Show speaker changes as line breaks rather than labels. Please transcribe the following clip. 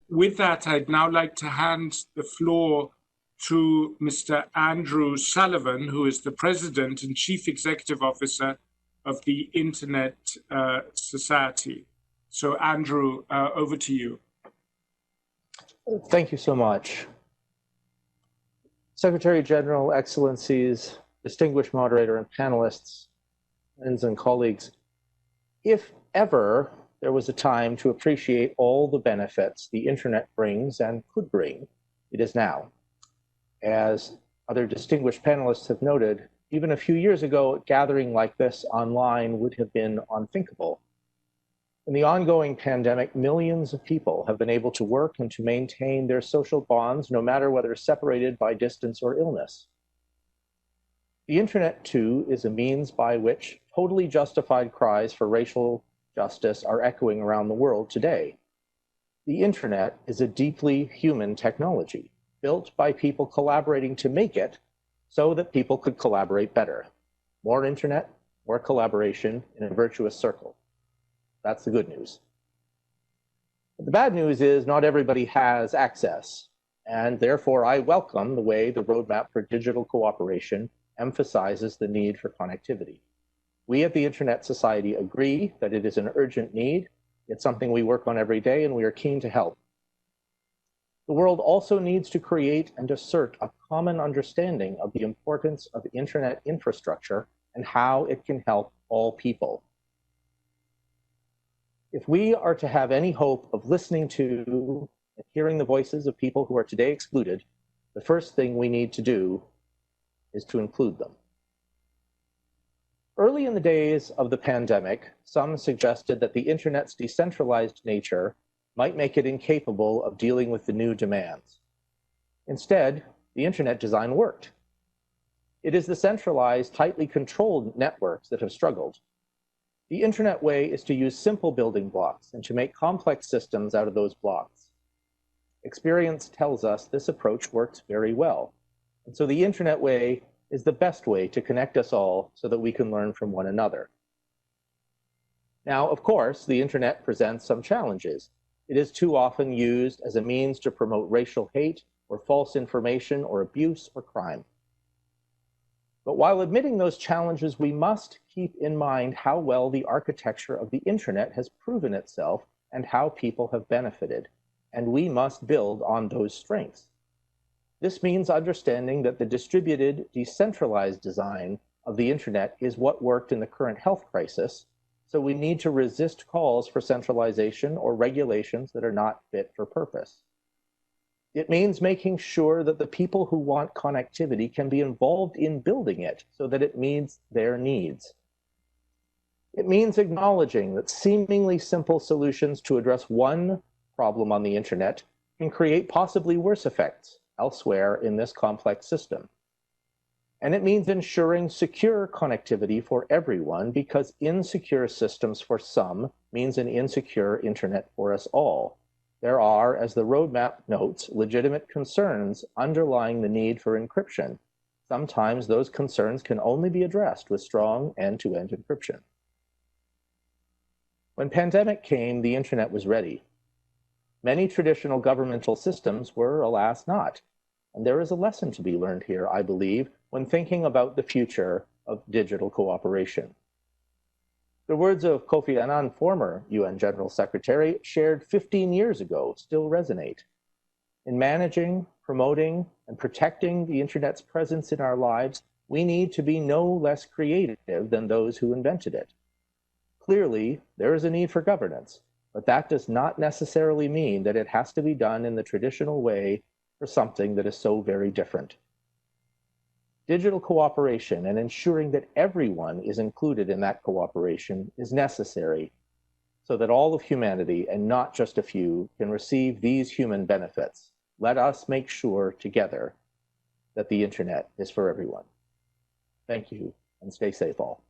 with that, I'd now like to hand the floor to Mr. Andrew Sullivan, who is the President and Chief Executive Officer of the Internet Society. So, Andrew, over to you.
Thank you so much. Secretary-General, Excellencies, distinguished moderator and panelists, friends and colleagues, if ever there was a time to appreciate all the benefits the internet brings and could bring, it is now. As other distinguished panelists have noted, even a few years ago, a gathering like this online would have been unthinkable. In the ongoing pandemic, millions of people have been able to work and to maintain their social bonds, no matter whether separated by distance or illness. The internet, too, is a means by which totally justified cries for racial justice are echoing around the world today. The internet is a deeply human technology, built by people collaborating to make it so that people could collaborate better. More internet, more collaboration in a virtuous circle. That's the good news. But the bad news is not everybody has access, and therefore I welcome the way the Roadmap for Digital Cooperation emphasizes the need for connectivity. We at the Internet Society agree that it is an urgent need. It's something we work on every day, and we are keen to help. The world also needs to create and assert a common understanding of the importance of internet infrastructure and how it can help all people. If we are to have any hope of listening to and hearing the voices of people who are today excluded, the first thing we need to do is to include them. Early in the days of the pandemic, some suggested that the internet's decentralized nature might make it incapable of dealing with the new demands. Instead, the internet design worked. It is the centralized, tightly controlled networks that have struggled. The internet way is to use simple building blocks and to make complex systems out of those blocks. Experience tells us this approach works very well. And so the internet way is the best way to connect us all so that we can learn from one another. Now, of course, the internet presents some challenges. It is too often used as a means to promote racial hate or false information or abuse or crime. But while admitting those challenges, we must keep in mind how well the architecture of the internet has proven itself and how people have benefited. And we must build on those strengths. This means understanding that the distributed, decentralized design of the internet is what worked in the current health crisis, so we need to resist calls for centralization or regulations that are not fit for purpose. It means making sure that the people who want connectivity can be involved in building it so that it meets their needs. It means acknowledging that seemingly simple solutions to address one problem on the internet can create possibly worse effects elsewhere in this complex system. And it means ensuring secure connectivity for everyone, because insecure systems for some means an insecure internet for us all. There are, as the roadmap notes, legitimate concerns underlying the need for encryption. Sometimes those concerns can only be addressed with strong end-to-end encryption. When pandemic came, the internet was ready. Many traditional governmental systems were, alas, not. And there is a lesson to be learned here, I believe, when thinking about the future of digital cooperation. The words of Kofi Annan, former UN General Secretary, shared 15 years ago still resonate. In managing, promoting, and protecting the internet's presence in our lives, we need to be no less creative than those who invented it. Clearly, there is a need for governance, but that does not necessarily mean that it has to be done in the traditional way for something that is so very different. Digital cooperation and ensuring that everyone is included in that cooperation is necessary so that all of humanity, and not just a few, can receive these human benefits. Let us make sure together that the internet is for everyone. Thank you, and stay safe all.